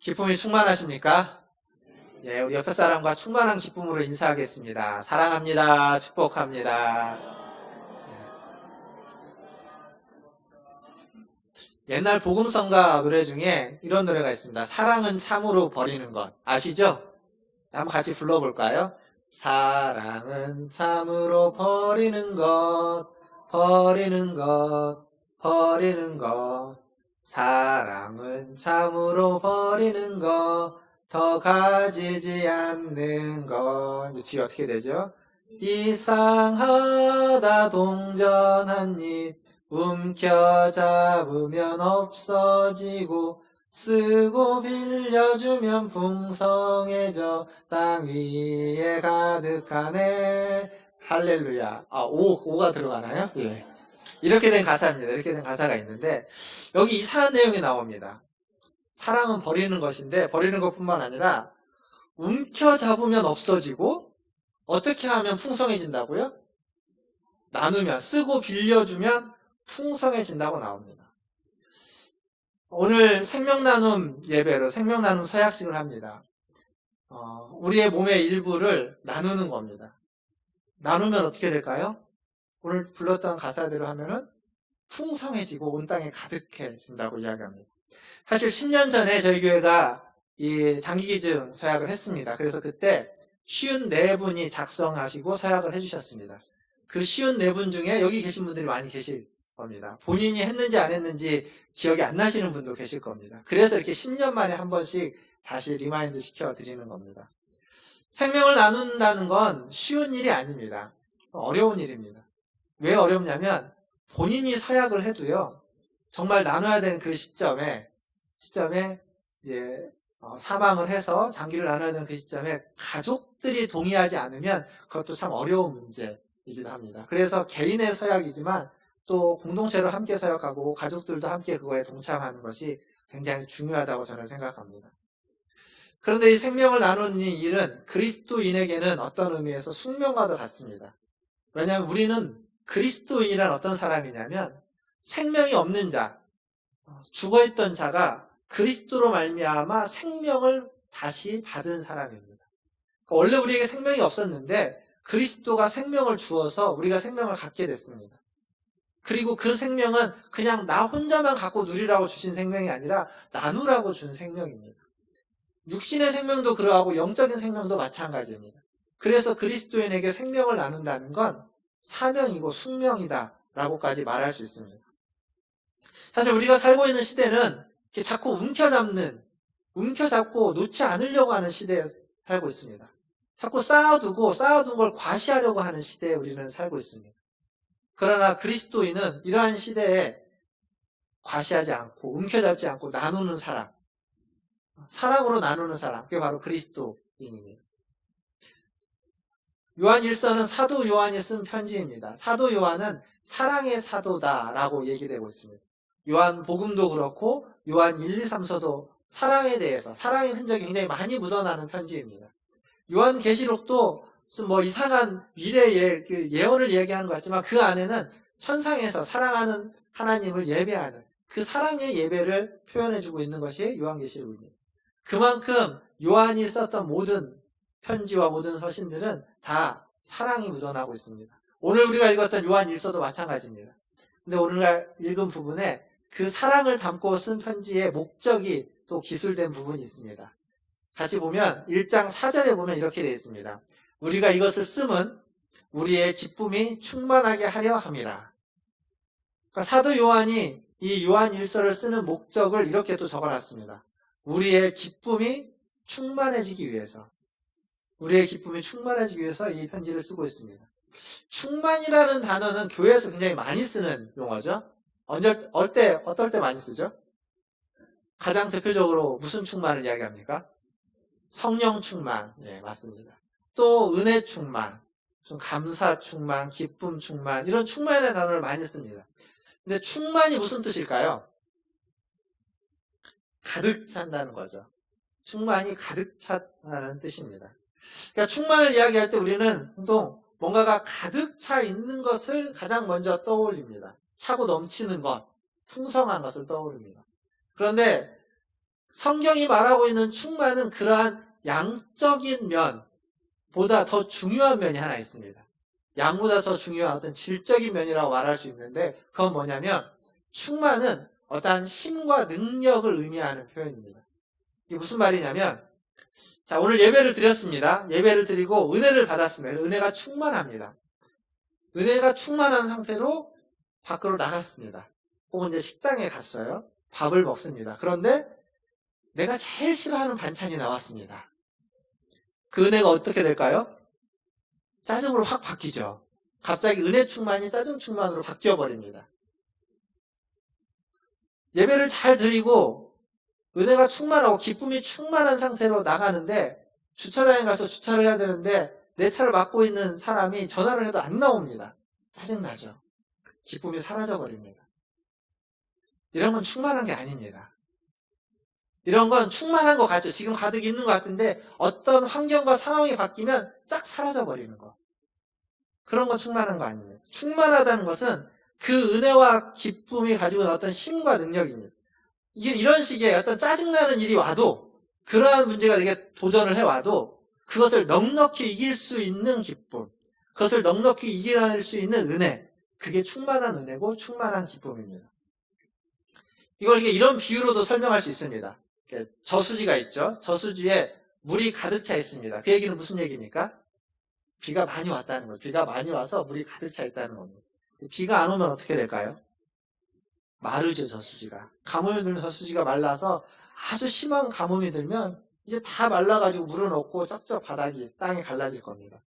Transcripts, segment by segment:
기쁨이 충만하십니까? 예, 우리 옆에 사람과 충만한 기쁨으로 인사하겠습니다. 사랑합니다. 축복합니다. 옛날 복음성가 노래 중에 이런 노래가 있습니다. 사랑은 참으로 버리는 것. 아시죠? 한번 같이 불러볼까요? 사랑은 참으로 버리는 것, 버리는 것, 버리는 것. 사랑은 참으로 버리는 것, 더 가지지 않는 것. 뒤에 어떻게 되죠? 이상하다 동전 한 입 움켜잡으면 없어지고 쓰고 빌려주면 풍성해져 땅 위에 가득하네. 할렐루야. 오가 들어가나요? 예. 이렇게 된 가사입니다. 이렇게 된 가사가 있는데 여기 이상한 내용이 나옵니다. 사랑은 버리는 것인데 버리는 것뿐만 아니라 움켜잡으면 없어지고 어떻게 하면 풍성해진다고요? 나누면, 쓰고 빌려주면 풍성해진다고 나옵니다. 오늘 생명나눔 예배로 생명나눔 서약식을 합니다. 우리의 몸의 일부를 나누는 겁니다. 나누면 어떻게 될까요? 오늘 불렀던 가사대로 하면은 풍성해지고 온 땅에 가득해진다고 이야기합니다. 사실 10년 전에 저희 교회가 이 장기기증 서약을 했습니다. 그래서 그때 54분이 작성하시고 서약을 해주셨습니다. 그 54분 중에 여기 계신 분들이 많이 계실 겁니다. 본인이 했는지 안 했는지 기억이 안 나시는 분도 계실 겁니다. 그래서 이렇게 10년 만에 한 번씩 다시 리마인드 시켜드리는 겁니다. 생명을 나눈다는 건 쉬운 일이 아닙니다. 어려운 일입니다. 왜 어렵냐면 본인이 서약을 해도요, 정말 나눠야 되는 그 시점에 이제 사망을 해서 장기를 나눠야 되는 그 시점에 가족들이 동의하지 않으면 그것도 참 어려운 문제이기도 합니다. 그래서 개인의 서약이지만 또 공동체로 함께 서약하고 가족들도 함께 그거에 동참하는 것이 굉장히 중요하다고 저는 생각합니다. 그런데 이 생명을 나누는 이 일은 그리스도인에게는 어떤 의미에서 숙명과도 같습니다. 왜냐하면 우리는 그리스도인이란 어떤 사람이냐면 생명이 없는 자, 죽어있던 자가 그리스도로 말미암아 생명을 다시 받은 사람입니다. 원래 우리에게 생명이 없었는데 그리스도가 생명을 주어서 우리가 생명을 갖게 됐습니다. 그리고 그 생명은 그냥 나 혼자만 갖고 누리라고 주신 생명이 아니라 나누라고 준 생명입니다. 육신의 생명도 그러하고 영적인 생명도 마찬가지입니다. 그래서 그리스도인에게 생명을 나눈다는 건 사명이고 숙명이다 라고까지 말할 수 있습니다. 사실 우리가 살고 있는 시대는 자꾸 움켜잡고 놓지 않으려고 하는 시대에 살고 있습니다. 자꾸 쌓아둔 걸 과시하려고 하는 시대에 우리는 살고 있습니다. 그러나 그리스도인은 이러한 시대에 과시하지 않고 움켜잡지 않고 나누는 사람, 사랑으로 나누는 사람, 그게 바로 그리스도인입니다. 요한 1서는 사도 요한이 쓴 편지입니다. 사도 요한은 사랑의 사도다라고 얘기되고 있습니다. 요한 복음도 그렇고 요한 1, 2, 3서도 사랑에 대해서 사랑의 흔적이 굉장히 많이 묻어나는 편지입니다. 요한 계시록도 무슨 이상한 미래의 예언을 얘기하는 것 같지만 그 안에는 천상에서 사랑하는 하나님을 예배하는 그 사랑의 예배를 표현해주고 있는 것이 요한계시록입니다. 그만큼 요한이 썼던 모든 편지와 모든 서신들은 다 사랑이 묻어나고 있습니다. 오늘 우리가 읽었던 요한 1서도 마찬가지입니다. 근데 오늘 읽은 부분에 그 사랑을 담고 쓴 편지의 목적이 또 기술된 부분이 있습니다. 같이 보면 1장 4절에 보면 이렇게 되어 있습니다. 우리가 이것을 쓰면 우리의 기쁨이 충만하게 하려 함이라. 그러니까 사도 요한이 이 요한 1서를 쓰는 목적을 이렇게 또 적어놨습니다. 우리의 기쁨이 충만해지기 위해서 이 편지를 쓰고 있습니다. 충만이라는 단어는 교회에서 굉장히 많이 쓰는 용어죠. 어떨 때 많이 쓰죠? 가장 대표적으로 무슨 충만을 이야기합니까? 성령 충만. 네, 맞습니다. 또 은혜 충만, 좀 감사 충만, 기쁨 충만, 이런 충만이라는 단어를 많이 씁니다. 근데 충만이 무슨 뜻일까요? 가득 찬다는 거죠. 충만이 가득 찼다는 뜻입니다. 그러니까 충만을 이야기할 때 우리는 보통 뭔가가 가득 차 있는 것을 가장 먼저 떠올립니다. 차고 넘치는 것, 풍성한 것을 떠올립니다. 그런데 성경이 말하고 있는 충만은 그러한 양적인 면보다 더 중요한 면이 하나 있습니다. 양보다 더 중요한 어떤 질적인 면이라고 말할 수 있는데, 그건 뭐냐면 충만은 어떠한 힘과 능력을 의미하는 표현입니다. 이게 무슨 말이냐면, 자, 오늘 예배를 드렸습니다. 예배를 드리고 은혜를 받았으면 은혜가 충만합니다. 은혜가 충만한 상태로 밖으로 나갔습니다. 혹은 이제 식당에 갔어요. 밥을 먹습니다. 그런데 내가 제일 싫어하는 반찬이 나왔습니다. 그 은혜가 어떻게 될까요? 짜증으로 확 바뀌죠. 갑자기 은혜 충만이 짜증 충만으로 바뀌어버립니다. 예배를 잘 드리고 은혜가 충만하고 기쁨이 충만한 상태로 나가는데, 주차장에 가서 주차를 해야 되는데 내 차를 막고 있는 사람이 전화를 해도 안 나옵니다. 짜증나죠. 기쁨이 사라져버립니다. 이런 건 충만한 게 아닙니다. 이런 건 충만한 것 같죠. 지금 가득 있는 것 같은데 어떤 환경과 상황이 바뀌면 싹 사라져버리는 거. 그런 건 충만한 거 아닙니다. 충만하다는 것은 그 은혜와 기쁨이 가지고 있는 어떤 힘과 능력입니다. 이게 이런 식의 어떤 짜증나는 일이 와도, 그러한 문제가 내게 도전을 해와도 그것을 넉넉히 이길 수 있는 기쁨, 그것을 넉넉히 이겨낼 수 있는 은혜, 그게 충만한 은혜고 충만한 기쁨입니다. 이걸 이런 비유로도 설명할 수 있습니다. 저수지가 있죠. 저수지에 물이 가득 차 있습니다. 그 얘기는 무슨 얘기입니까? 비가 많이 왔다는 거예요. 비가 많이 와서 물이 가득 차 있다는 겁니다. 비가 안 오면 어떻게 될까요? 마르죠, 저수지가. 가뭄이 들면 저수지가 말라서 아주 심한 가뭄이 들면 이제 다 말라가지고 물은 없고 쩍쩍 바닥이, 땅이 갈라질 겁니다.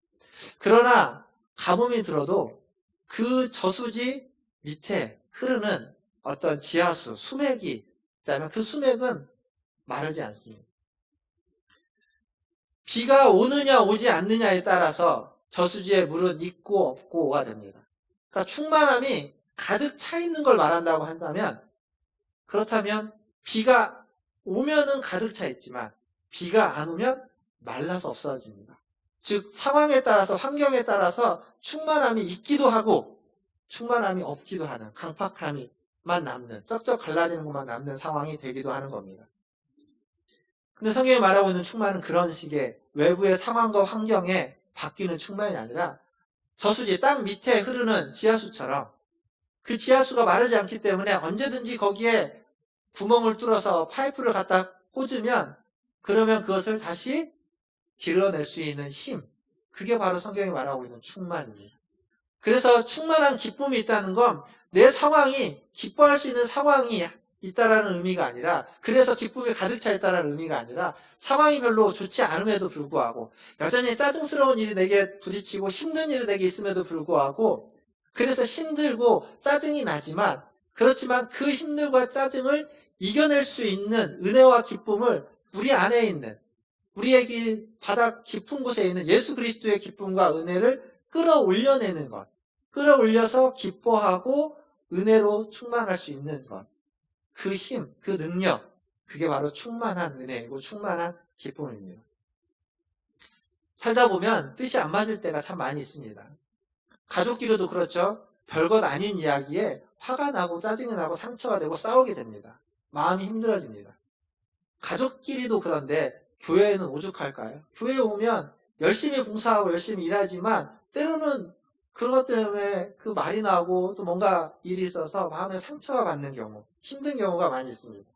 그러나 가뭄이 들어도 그 저수지 밑에 흐르는 어떤 지하수, 수맥이 있다면 그 수맥은 마르지 않습니다. 비가 오느냐 오지 않느냐에 따라서 저수지의 물은 있고 없고가 됩니다. 그러니까 충만함이 가득 차 있는 걸 말한다고 한다면, 그렇다면 비가 오면은 가득 차 있지만 비가 안 오면 말라서 없어집니다. 즉 상황에 따라서, 환경에 따라서 충만함이 있기도 하고 충만함이 없기도 하는, 강팍함이만 남는, 쩍쩍 갈라지는 것만 남는 상황이 되기도 하는 겁니다. 근데 성경이 말하고 있는 충만은 그런 식의 외부의 상황과 환경에 바뀌는 충만이 아니라 저수지, 땅 밑에 흐르는 지하수처럼, 그 지하수가 마르지 않기 때문에 언제든지 거기에 구멍을 뚫어서 파이프를 갖다 꽂으면, 그러면 그것을 다시 길러낼 수 있는 힘, 그게 바로 성경이 말하고 있는 충만입니다. 그래서 충만한 기쁨이 있다는 건 내 상황이, 기뻐할 수 있는 상황이 있다라는 의미가 아니라, 그래서 기쁨이 가득 차 있다라는 의미가 아니라, 상황이 별로 좋지 않음에도 불구하고, 여전히 짜증스러운 일이 내게 부딪히고 힘든 일이 내게 있음에도 불구하고, 그래서 힘들고 짜증이 나지만, 그렇지만 그 힘들과 짜증을 이겨낼 수 있는 은혜와 기쁨을 우리 안에 있는, 우리에게 바닥 깊은 곳에 있는 예수 그리스도의 기쁨과 은혜를 끌어올려내는 것, 끌어올려서 기뻐하고 은혜로 충만할 수 있는 것, 그 힘, 그 능력, 그게 바로 충만한 은혜이고 충만한 기쁨입니다. 살다 보면 뜻이 안 맞을 때가 참 많이 있습니다. 가족끼리도 그렇죠. 별것 아닌 이야기에 화가 나고 짜증이 나고 상처가 되고 싸우게 됩니다. 마음이 힘들어집니다. 가족끼리도 그런데 교회에는 오죽할까요? 교회에 오면 열심히 봉사하고 열심히 일하지만 때로는 그것 때문에 그 말이 나오고 또 뭔가 일이 있어서 마음에 상처가 받는 경우, 힘든 경우가 많이 있습니다.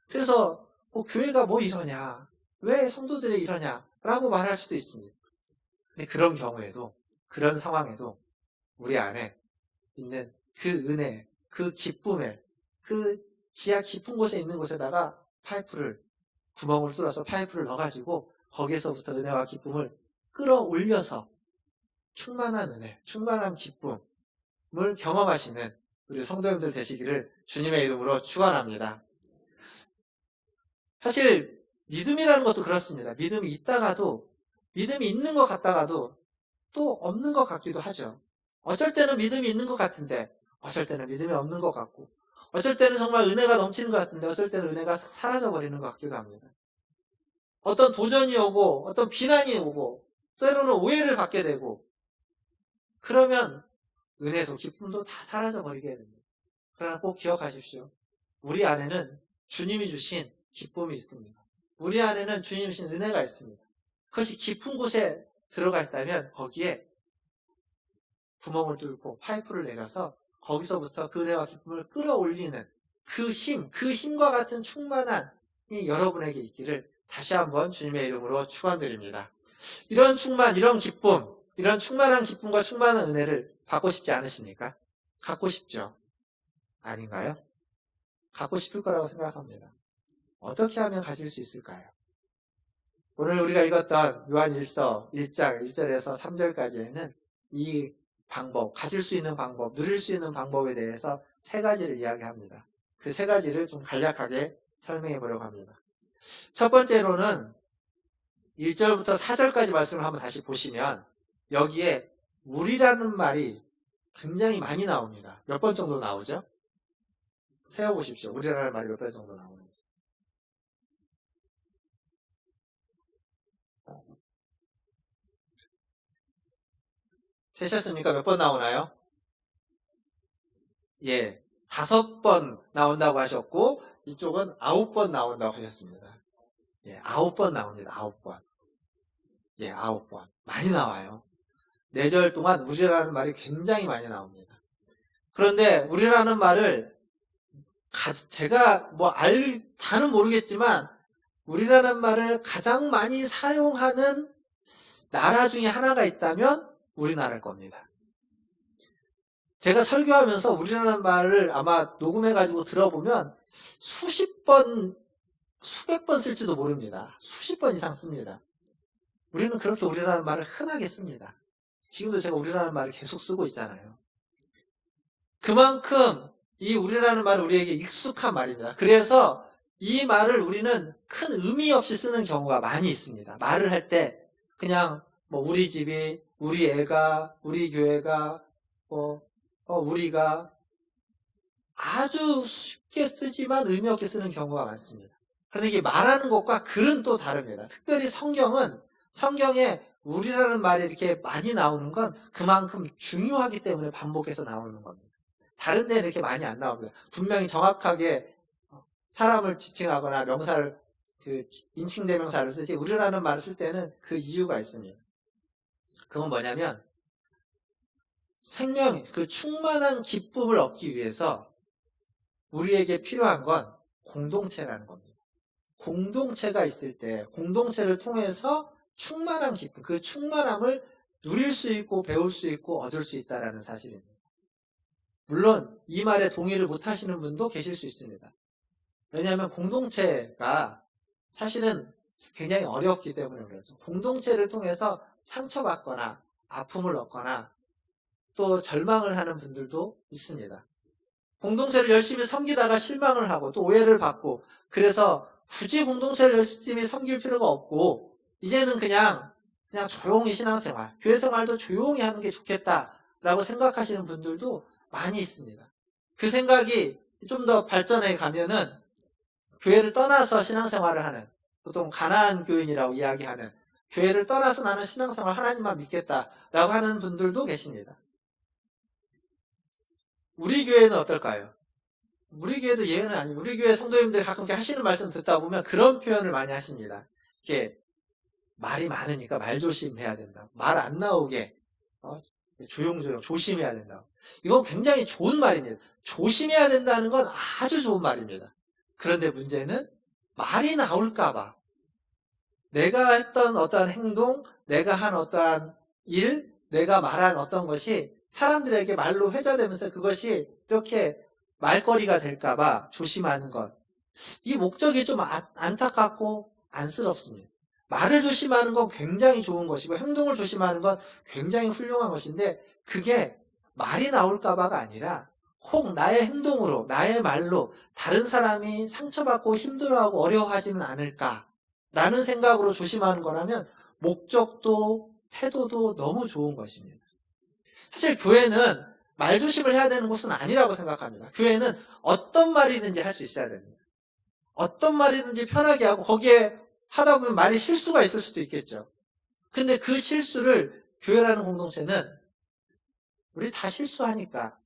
그래서 교회가 뭐 이러냐, 왜 성도들이 이러냐 라고 말할 수도 있습니다. 근데 그런 경우에도, 그런 상황에도 우리 안에 있는 그 은혜, 그 기쁨에, 그 지하 깊은 곳에 있는 곳에다가 구멍을 뚫어서 파이프를 넣어가지고 거기에서부터 은혜와 기쁨을 끌어올려서 충만한 은혜, 충만한 기쁨을 경험하시는 우리 성도님들 되시기를 주님의 이름으로 축원합니다. 사실 믿음이라는 것도 그렇습니다. 믿음이 있다가도, 믿음이 있는 것 같다가도 또 없는 것 같기도 하죠. 어쩔 때는 믿음이 있는 것 같은데 어쩔 때는 믿음이 없는 것 같고, 어쩔 때는 정말 은혜가 넘치는 것 같은데 어쩔 때는 은혜가 사라져버리는 것 같기도 합니다. 어떤 도전이 오고 어떤 비난이 오고 때로는 오해를 받게 되고, 그러면 은혜도 기쁨도 다 사라져버리게 됩니다. 그러나 꼭 기억하십시오. 우리 안에는 주님이 주신 기쁨이 있습니다. 우리 안에는 주님이신 은혜가 있습니다. 그것이 깊은 곳에 들어가 있다면 거기에 구멍을 뚫고 파이프를 내려서 거기서부터 그 은혜와 기쁨을 끌어올리는 그 힘과 같은 충만함이 여러분에게 있기를 다시 한번 주님의 이름으로 축원드립니다. 이런 충만, 이런 기쁨, 이런 충만한 기쁨과 충만한 은혜를 받고 싶지 않으십니까? 갖고 싶죠? 아닌가요? 갖고 싶을 거라고 생각합니다. 어떻게 하면 가질 수 있을까요? 오늘 우리가 읽었던 요한 1서 1장 1절에서 3절까지에는 이 방법, 가질 수 있는 방법, 누릴 수 있는 방법에 대해서 세 가지를 이야기합니다. 그 세 가지를 좀 간략하게 설명해 보려고 합니다. 첫 번째로는 1절부터 4절까지 말씀을 한번 다시 보시면 여기에 우리라는 말이 굉장히 많이 나옵니다. 몇 번 정도 나오죠? 세어보십시오. 우리라는 말이 몇 번 정도 나오는지. 세셨습니까? 몇 번 나오나요? 예, 5번 나온다고 하셨고 이쪽은 9번 나온다고 하셨습니다. 예, 9번 나옵니다. 9번. 예, 9번. 많이 나와요. 4절 동안 우리라는 말이 굉장히 많이 나옵니다. 그런데 우리라는 말을 제가 다는 모르겠지만 우리라는 말을 가장 많이 사용하는 나라 중에 하나가 있다면 우리나라일 겁니다. 제가 설교하면서 우리라는 말을 아마 녹음해가지고 들어보면 수십 번, 수백 번 쓸지도 모릅니다. 수십 번 이상 씁니다. 우리는 그렇게 우리라는 말을 흔하게 씁니다. 지금도 제가 우리라는 말을 계속 쓰고 있잖아요. 그만큼 이 우리라는 말은 우리에게 익숙한 말입니다. 그래서 이 말을 우리는 큰 의미 없이 쓰는 경우가 많이 있습니다. 말을 할 때 그냥 우리 집이, 우리 애가, 우리 교회가, 우리가 아주 쉽게 쓰지만 의미 없게 쓰는 경우가 많습니다. 그런데 이게 말하는 것과 글은 또 다릅니다. 특별히 성경에 우리라는 말이 이렇게 많이 나오는 건 그만큼 중요하기 때문에 반복해서 나오는 겁니다. 다른 데는 이렇게 많이 안 나옵니다. 분명히 정확하게 사람을 지칭하거나 명사를, 인칭대명사를 쓰지, 우리라는 말을 쓸 때는 그 이유가 있습니다. 그건 뭐냐면, 그 충만한 기쁨을 얻기 위해서 우리에게 필요한 건 공동체라는 겁니다. 공동체가 있을 때, 공동체를 통해서 충만한 기쁨, 그 충만함을 누릴 수 있고 배울 수 있고 얻을 수 있다는 사실입니다. 물론 이 말에 동의를 못 하시는 분도 계실 수 있습니다. 왜냐하면 공동체가 사실은 굉장히 어렵기 때문에 그렇죠. 공동체를 통해서 상처받거나 아픔을 얻거나 또 절망을 하는 분들도 있습니다. 공동체를 열심히 섬기다가 실망을 하고 또 오해를 받고, 그래서 굳이 공동체를 열심히 섬길 필요가 없고 이제는 그냥 조용히 신앙생활, 교회 생활도 조용히 하는 게 좋겠다라고 생각하시는 분들도 많이 있습니다. 그 생각이 좀 더 발전해 가면은 교회를 떠나서 신앙생활을 하는, 보통 가나안 교인이라고 이야기하는, 교회를 떠나서 나는 신앙생활 하나님만 믿겠다라고 하는 분들도 계십니다. 우리 교회는 어떨까요? 우리 교회도 예외는 아니에요. 우리 교회 성도님들이 가끔 하시는 말씀 듣다 보면 그런 표현을 많이 하십니다. 이렇게 말이 많으니까 말 조심해야 된다. 말 안 나오게 조용조용 조심해야 된다. 이건 굉장히 좋은 말입니다. 조심해야 된다는 건 아주 좋은 말입니다. 그런데 문제는 말이 나올까봐, 내가 했던 어떠한 행동, 내가 한 어떠한 일, 내가 말한 어떤 것이 사람들에게 말로 회자되면서 그것이 이렇게 말거리가 될까봐 조심하는 것. 이 목적이 좀 안타깝고 안쓰럽습니다. 말을 조심하는 건 굉장히 좋은 것이고 행동을 조심하는 건 굉장히 훌륭한 것인데, 그게 말이 나올까봐가 아니라 혹 나의 행동으로, 나의 말로 다른 사람이 상처받고 힘들어하고 어려워하지는 않을까라는 생각으로 조심하는 거라면 목적도 태도도 너무 좋은 것입니다. 사실 교회는 말 조심을 해야 되는 곳은 아니라고 생각합니다. 교회는 어떤 말이든지 할 수 있어야 됩니다. 어떤 말이든지 편하게 하고, 거기에 하다 보면 말이 실수가 있을 수도 있겠죠. 근데 그 실수를 교회라는 공동체는 우리 다 실수하니까,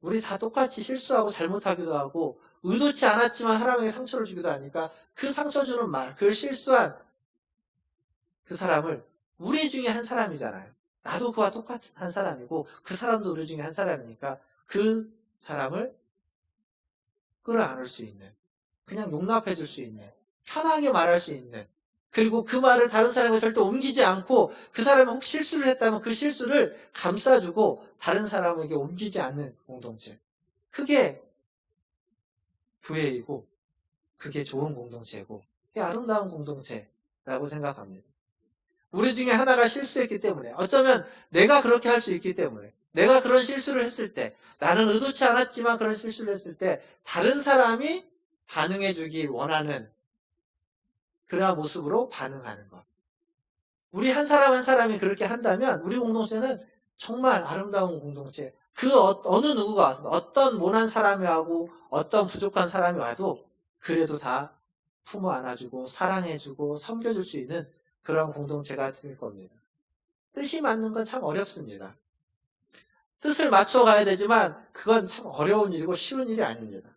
우리 다 똑같이 실수하고 잘못하기도 하고 의도치 않았지만 사람에게 상처를 주기도 하니까 그 상처 주는 말, 그걸 실수한 그 사람을 우리 중에 한 사람이잖아요. 나도 그와 똑같은 한 사람이고 그 사람도 우리 중에 한 사람이니까 그 사람을 끌어안을 수 있는, 그냥 용납해 줄 수 있는, 편하게 말할 수 있는, 그리고 그 말을 다른 사람에게 절대 옮기지 않고 그 사람이 혹 실수를 했다면 그 실수를 감싸주고 다른 사람에게 옮기지 않는 공동체. 그게 교회이고 그게 좋은 공동체고 그게 아름다운 공동체라고 생각합니다. 우리 중에 하나가 실수했기 때문에, 어쩌면 내가 그렇게 할 수 있기 때문에, 내가 그런 실수를 했을 때, 나는 의도치 않았지만 그런 실수를 했을 때 다른 사람이 반응해 주길 원하는 그러한 모습으로 반응하는 것. 우리 한 사람 한 사람이 그렇게 한다면 우리 공동체는 정말 아름다운 공동체. 그 어느 누구가 와서 어떤 모난 사람이 하고 어떤 부족한 사람이 와도 그래도 다 품어 안아주고 사랑해주고 섬겨줄 수 있는 그런 공동체가 될 겁니다. 뜻이 맞는 건 참 어렵습니다. 뜻을 맞춰가야 되지만 그건 참 어려운 일이고 쉬운 일이 아닙니다.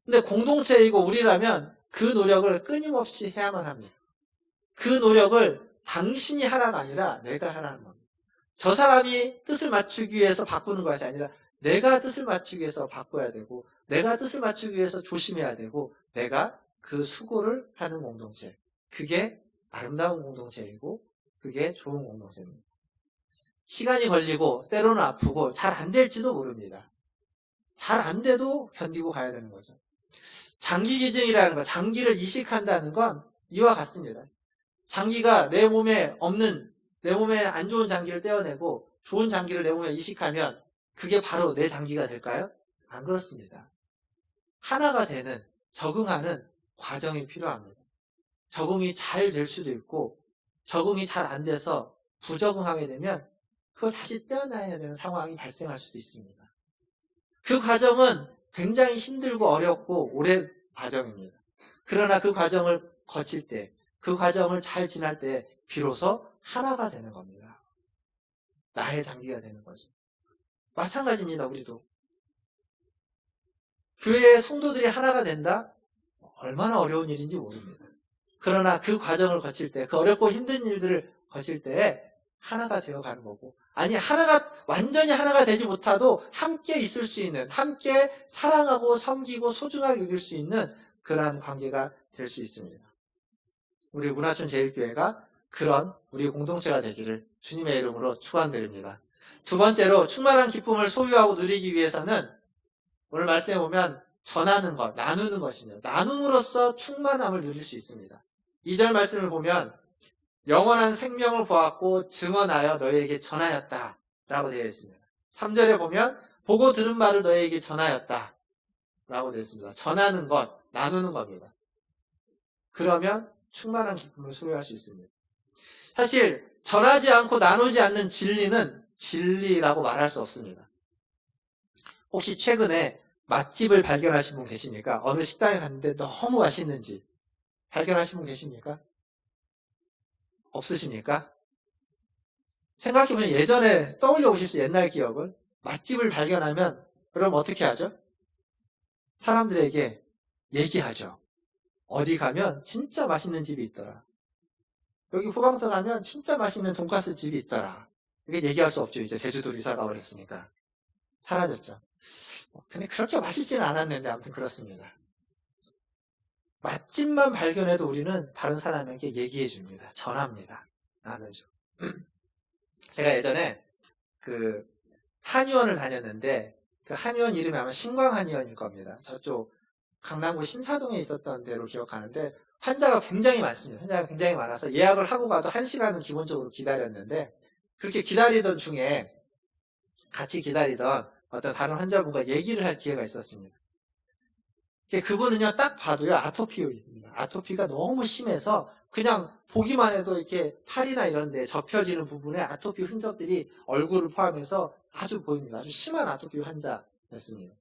근데 공동체이고 우리라면 그 노력을 끊임없이 해야만 합니다. 그 노력을 당신이 하라가 아니라 내가 하라는 겁니다. 저 사람이 뜻을 맞추기 위해서 바꾸는 것이 아니라 내가 뜻을 맞추기 위해서 바꿔야 되고 내가 뜻을 맞추기 위해서 조심해야 되고 내가 그 수고를 하는 공동체. 그게 아름다운 공동체이고 그게 좋은 공동체입니다. 시간이 걸리고 때로는 아프고 잘 안 될지도 모릅니다. 잘 안 돼도 견디고 가야 되는 거죠. 장기 기증이라는 거, 장기를 이식한다는 건 이와 같습니다. 장기가 내 몸에 안 좋은 장기를 떼어내고 좋은 장기를 내 몸에 이식하면 그게 바로 내 장기가 될까요? 안 그렇습니다. 하나가 되는, 적응하는 과정이 필요합니다. 적응이 잘 될 수도 있고 적응이 잘 안 돼서 부적응하게 되면 그걸 다시 떼어놔야 되는 상황이 발생할 수도 있습니다. 그 과정은 굉장히 힘들고 어렵고 오랜 과정입니다. 그러나 그 과정을 거칠 때, 그 과정을 잘 지날 때 비로소 하나가 되는 겁니다. 나의 장기가 되는 거죠. 마찬가지입니다. 우리도. 교회의 성도들이 하나가 된다? 얼마나 어려운 일인지 모릅니다. 그러나 그 과정을 거칠 때, 그 어렵고 힘든 일들을 거칠 때에 하나가 되어가는 거고, 아니 완전히 하나가 되지 못하도 함께 있을 수 있는, 함께 사랑하고 섬기고 소중하게 여길 수 있는 그러한 관계가 될 수 있습니다. 우리 문화촌 제일교회가 그런 우리 공동체가 되기를 주님의 이름으로 축원드립니다. 두 번째로 충만한 기쁨을 소유하고 누리기 위해서는 오늘 말씀에 보면 전하는 것, 나누는 것입니다. 나눔으로써 충만함을 누릴 수 있습니다. 2절 말씀을 보면 영원한 생명을 보았고 증언하여 너희에게 전하였다 라고 되어 있습니다. 3절에 보면 보고 들은 말을 너희에게 전하였다 라고 되어 있습니다. 전하는 것, 나누는 겁니다. 그러면 충만한 기쁨을 소유할 수 있습니다. 사실 전하지 않고 나누지 않는 진리는 진리라고 말할 수 없습니다. 혹시 최근에 맛집을 발견하신 분 계십니까? 어느 식당에 갔는데 너무 맛있는지 발견하신 분 계십니까? 없으십니까? 생각해보면 예전에 떠올려 보십시오. 옛날 기억을. 맛집을 발견하면 그럼 어떻게 하죠? 사람들에게 얘기하죠. 어디 가면 진짜 맛있는 집이 있더라. 여기 포항터 가면 진짜 맛있는 돈가스 집이 있더라. 이게 얘기할 수 없죠. 이제 제주도로 이사 가버렸으니까. 사라졌죠. 근데 그렇게 맛있지는 않았는데 아무튼 그렇습니다. 맛집만 발견해도 우리는 다른 사람에게 얘기해 줍니다. 전합니다. 나누죠. 제가 예전에 그 한의원을 다녔는데 그 한의원 이름이 아마 신광한의원일 겁니다. 저쪽 강남구 신사동에 있었던 데로 기억하는데 환자가 굉장히 많습니다. 환자가 굉장히 많아서 예약을 하고 가도 1시간은 기본적으로 기다렸는데 그렇게 기다리던 중에 같이 기다리던 어떤 다른 환자분과 얘기를 할 기회가 있었습니다. 그분은요, 딱 봐도요, 아토피입니다. 아토피가 너무 심해서 그냥 보기만 해도 이렇게 팔이나 이런 데 접혀지는 부분에 아토피 흔적들이 얼굴을 포함해서 아주 보입니다. 아주 심한 아토피 환자였습니다.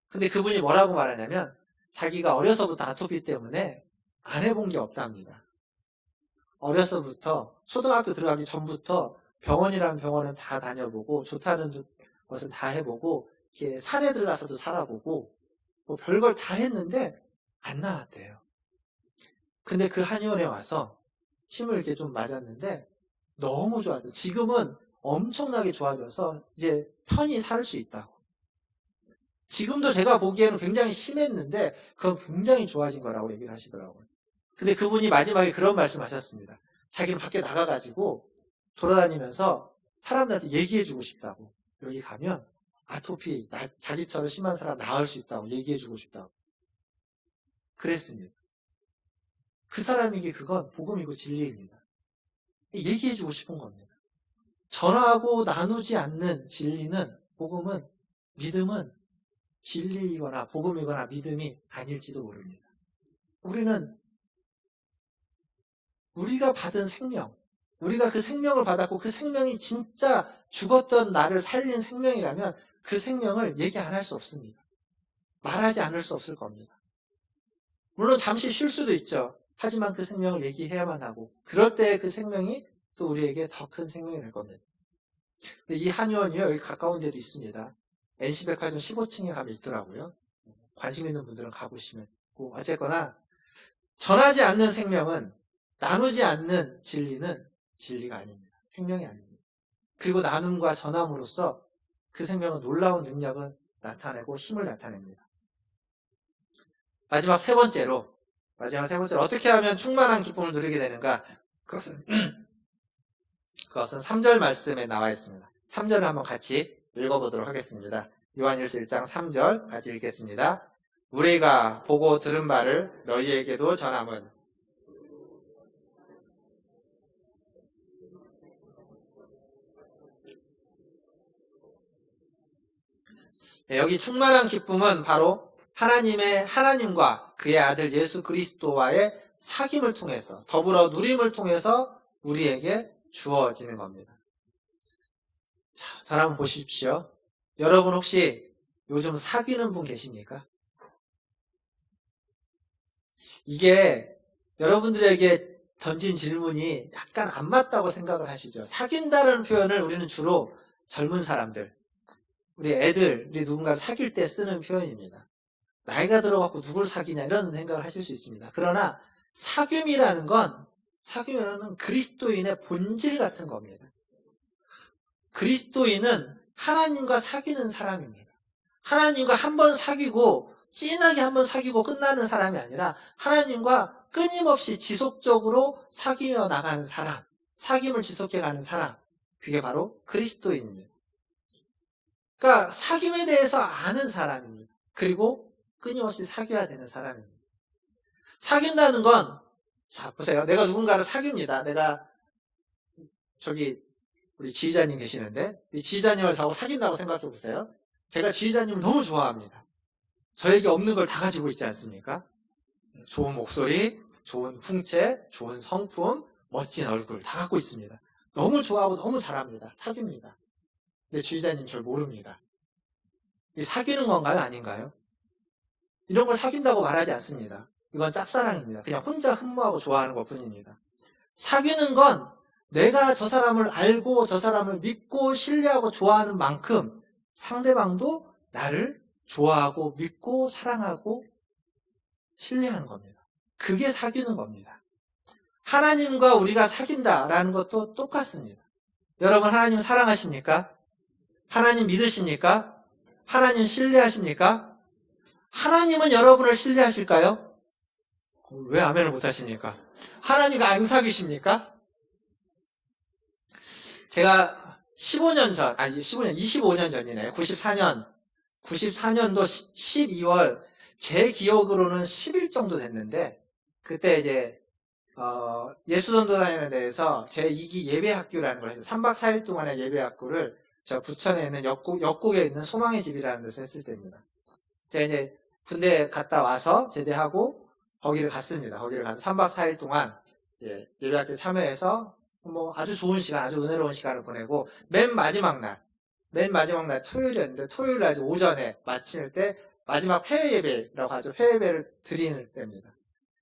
근데 그분이 뭐라고 말하냐면 자기가 어려서부터 아토피 때문에 안 해본 게 없답니다. 어려서부터 초등학교 들어가기 전부터 병원이라는 병원은 다 다녀보고 좋다는 것은 다 해보고 이렇게 산에 들어가서도 살아보고 뭐 별걸 다 했는데 안 나았대요. 근데 그 한의원에 와서 침을 이렇게 좀 맞았는데 너무 좋았어요. 지금은 엄청나게 좋아져서 이제 편히 살 수 있다고. 지금도 제가 보기에는 굉장히 심했는데 그건 굉장히 좋아진 거라고 얘기를 하시더라고요. 근데 그분이 마지막에 그런 말씀 하셨습니다. 자기는 밖에 나가가지고 돌아다니면서 사람들한테 얘기해주고 싶다고. 여기 가면 아토피, 자기처럼 심한 사람 나을 수 있다고 얘기해주고 싶다고. 그랬습니다. 그 사람에게 그건 복음이고 진리입니다. 얘기해주고 싶은 겁니다. 전하고 나누지 않는 진리는, 복음은, 믿음은 진리이거나 복음이거나 믿음이 아닐지도 모릅니다. 우리는 우리가 받은 생명, 우리가 그 생명을 받았고 그 생명이 진짜 죽었던 나를 살린 생명이라면 그 생명을 얘기 안 할 수 없습니다. 말하지 않을 수 없을 겁니다. 물론 잠시 쉴 수도 있죠. 하지만 그 생명을 얘기해야만 하고 그럴 때 그 생명이 또 우리에게 더 큰 생명이 될 겁니다. 이 한의원이요, 여기 가까운 데도 있습니다. NC백화점 15층에 가면 있더라고요. 관심 있는 분들은 가보시면. 어쨌거나 전하지 않는 생명은, 나누지 않는 진리는 진리가 아닙니다. 생명이 아닙니다. 그리고 나눔과 전함으로써 그 생명은 놀라운 능력을 나타내고 힘을 나타냅니다. 마지막 세 번째로 어떻게 하면 충만한 기쁨을 누리게 되는가? 그것은 3절 말씀에 나와 있습니다. 3절을 한번 같이 읽어보도록 하겠습니다. 요한일서 1장 3절 같이 읽겠습니다. 우리가 보고 들은 바를 너희에게도 전함은 여기 충만한 기쁨은 바로 하나님과 그의 아들 예수 그리스도와의 사귐을 통해서, 더불어 누림을 통해서 우리에게 주어지는 겁니다. 자, 저를 한번 보십시오. 여러분 혹시 요즘 사귀는 분 계십니까? 이게 여러분들에게 던진 질문이 약간 안 맞다고 생각을 하시죠. 사귄다는 표현을 우리는 주로 젊은 사람들, 우리 애들이 누군가를 사귈 때 쓰는 표현입니다. 나이가 들어갖고 누굴 사귀냐 이런 생각을 하실 수 있습니다. 그러나 사귐이라는 건 그리스도인의 본질 같은 겁니다. 그리스도인은 하나님과 사귀는 사람입니다. 하나님과 한번 사귀고 진하게 한번 사귀고 끝나는 사람이 아니라 하나님과 끊임없이 지속적으로 사귀며 나가는 사람, 사귐을 지속해가는 사람, 그게 바로 그리스도인입니다. 그러니까 사귐에 대해서 아는 사람입니다. 그리고 끊임없이 사귀어야 되는 사람입니다. 사귄다는 건, 자, 보세요. 내가 누군가를 사귀입니다. 내가, 우리 지휘자님 계시는데, 이 지휘자님을 저하고 사귄다고 생각해 보세요. 제가 지휘자님을 너무 좋아합니다. 저에게 없는 걸 다 가지고 있지 않습니까? 좋은 목소리, 좋은 풍채, 좋은 성품, 멋진 얼굴 다 갖고 있습니다. 너무 좋아하고 너무 잘합니다. 사귀입니다. 근데 지휘자님 절 모릅니다. 이 사귀는 건가요? 아닌가요? 이런 걸 사귄다고 말하지 않습니다. 이건 짝사랑입니다. 그냥 혼자 흠모하고 좋아하는 것 뿐입니다. 사귀는 건 내가 저 사람을 알고 저 사람을 믿고 신뢰하고 좋아하는 만큼 상대방도 나를 좋아하고 믿고 사랑하고 신뢰하는 겁니다. 그게 사귀는 겁니다. 하나님과 우리가 사귄다라는 것도 똑같습니다. 여러분 하나님 사랑하십니까? 하나님 믿으십니까? 하나님 신뢰하십니까? 하나님은 여러분을 신뢰하실까요? 왜 아멘을 못하십니까? 하나님과 안 사귀십니까? 제가 25년 전이네요. 94년도 12월, 제 기억으로는 10일 정도 됐는데, 그때 이제, 예수전도단에 대해서 제2기 예배학교라는 걸 했어요. 3박 4일 동안의 예배학교를 저 부천에 있는 역곡에 있는 소망의 집이라는 데서 했을 때입니다. 제가 이제 군대 갔다 와서 제대하고 거기를 갔습니다. 거기를 가서 3박 4일 동안 예배학교 참여해서 뭐 아주 좋은 시간, 아주 은혜로운 시간을 보내고 맨 마지막 날 토요일이었는데 토요일 날 오전에 마칠 때 마지막 폐회 예배라고 하죠. 폐회 예배를 드리는 때입니다.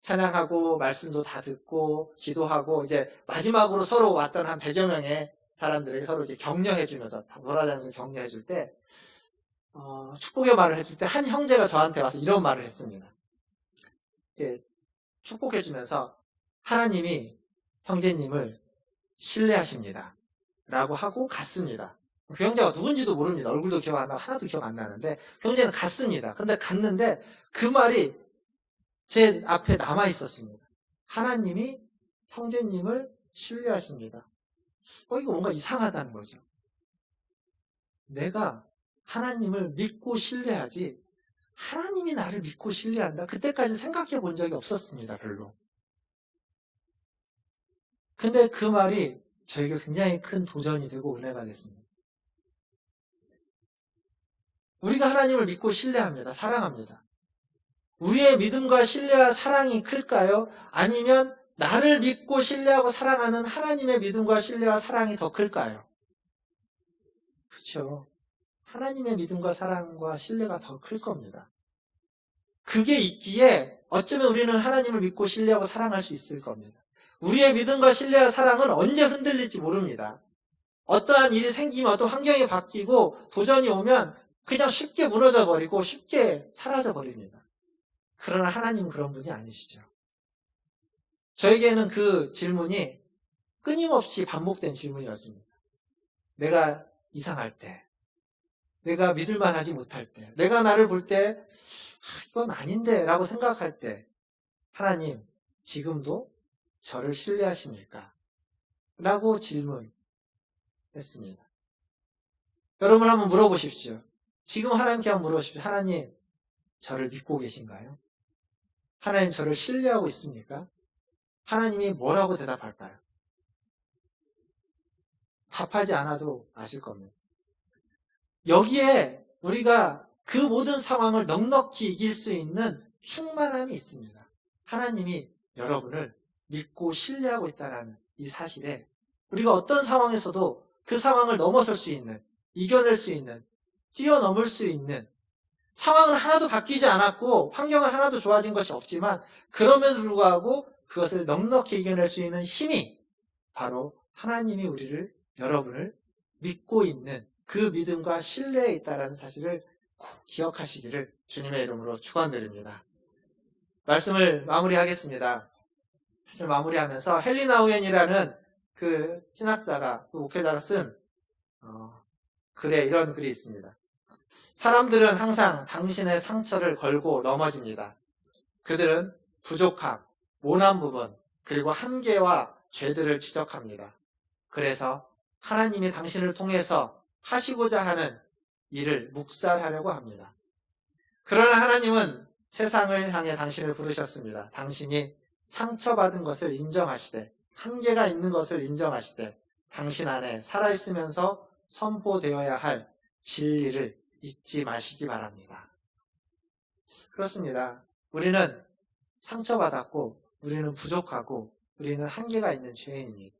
찬양하고 말씀도 다 듣고 기도하고 이제 마지막으로 서로 왔던 한 100여 명의 사람들에게 서로 이제 격려해주면서 돌아다니면서 격려해줄 때 축복의 말을 해줄 때 한 형제가 저한테 와서 이런 말을 했습니다. 축복해주면서 하나님이 형제님을 신뢰하십니다. 라고 하고 갔습니다. 그 형제가 누군지도 모릅니다. 얼굴도 기억 안 나고 하나도 기억 안 나는데 그 형제는 갔습니다. 그런데 갔는데 그 말이 제 앞에 남아 있었습니다. 하나님이 형제님을 신뢰하십니다. 이거 뭔가 이상하다는 거죠. 내가 하나님을 믿고 신뢰하지 하나님이 나를 믿고 신뢰한다? 그때까지 생각해 본 적이 없었습니다. 별로. 근데 그 말이 저에게 굉장히 큰 도전이 되고 은혜가 됐습니다. 우리가 하나님을 믿고 신뢰합니다. 사랑합니다. 우리의 믿음과 신뢰와 사랑이 클까요? 아니면 나를 믿고 신뢰하고 사랑하는 하나님의 믿음과 신뢰와 사랑이 더 클까요? 그렇죠. 하나님의 믿음과 사랑과 신뢰가 더 클 겁니다. 그게 있기에 어쩌면 우리는 하나님을 믿고 신뢰하고 사랑할 수 있을 겁니다. 우리의 믿음과 신뢰와 사랑은 언제 흔들릴지 모릅니다. 어떠한 일이 생기면 어떤 환경이 바뀌고 도전이 오면 그냥 쉽게 무너져 버리고 쉽게 사라져 버립니다. 그러나 하나님은 그런 분이 아니시죠. 저에게는 그 질문이 끊임없이 반복된 질문이었습니다. 내가 이상할 때, 내가 믿을만 하지 못할 때, 내가 나를 볼 때 이건 아닌데 라고 생각할 때 하나님 지금도 저를 신뢰하십니까? 라고 질문했습니다. 여러분 한번 물어보십시오. 지금 하나님께 한번 물어보십시오. 하나님 저를 믿고 계신가요? 하나님 저를 신뢰하고 있습니까? 하나님이 뭐라고 대답할까요? 답하지 않아도 아실 겁니다. 여기에 우리가 그 모든 상황을 넉넉히 이길 수 있는 충만함이 있습니다. 하나님이 여러분을 믿고 신뢰하고 있다는 이 사실에 우리가 어떤 상황에서도 그 상황을 넘어설 수 있는, 이겨낼 수 있는, 뛰어넘을 수 있는 상황은 하나도 바뀌지 않았고 환경은 하나도 좋아진 것이 없지만 그럼에도 불구하고 그것을 넉넉히 이겨낼 수 있는 힘이 바로 하나님이 여러분을 믿고 있는 그 믿음과 신뢰에 있다는 사실을 꼭 기억하시기를 주님의 이름으로 축원드립니다. 말씀을 마무리하겠습니다. 말씀을 마무리하면서 헨리 나우엔이라는 그 신학자가, 그 목회자가 쓴 글에 이런 글이 있습니다. 사람들은 항상 당신의 상처를 걸고 넘어집니다. 그들은 부족함, 모난 부분, 그리고 한계와 죄들을 지적합니다. 그래서 하나님이 당신을 통해서 하시고자 하는 일을 묵살하려고 합니다. 그러나 하나님은 세상을 향해 당신을 부르셨습니다. 당신이 상처받은 것을 인정하시되 한계가 있는 것을 인정하시되 당신 안에 살아있으면서 선포되어야 할 진리를 잊지 마시기 바랍니다. 그렇습니다. 우리는 상처받았고 우리는 부족하고 우리는 한계가 있는 죄인입니다.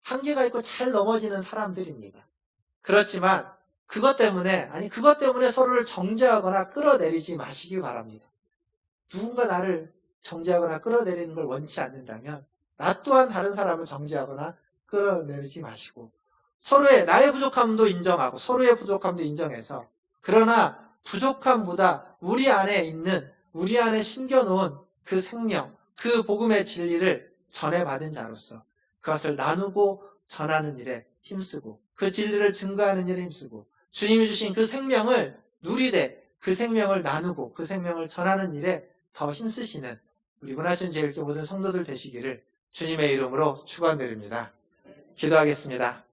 한계가 있고 잘 넘어지는 사람들입니다. 그렇지만 그것 때문에 서로를 정죄하거나 끌어내리지 마시기 바랍니다. 누군가 나를 정죄하거나 끌어내리는 걸 원치 않는다면 나 또한 다른 사람을 정죄하거나 끌어내리지 마시고 나의 부족함도 인정하고 서로의 부족함도 인정해서 그러나 부족함보다 우리 안에 심겨놓은 그 생명, 그 복음의 진리를 전해받은 자로서 그것을 나누고 전하는 일에 힘쓰고 그 진리를 증거하는 일에 힘쓰고 주님이 주신 그 생명을 누리되 그 생명을 나누고 그 생명을 전하는 일에 더 힘쓰시는 우리 문화촌 제일교회 모든 성도들 되시기를 주님의 이름으로 축원드립니다. 기도하겠습니다.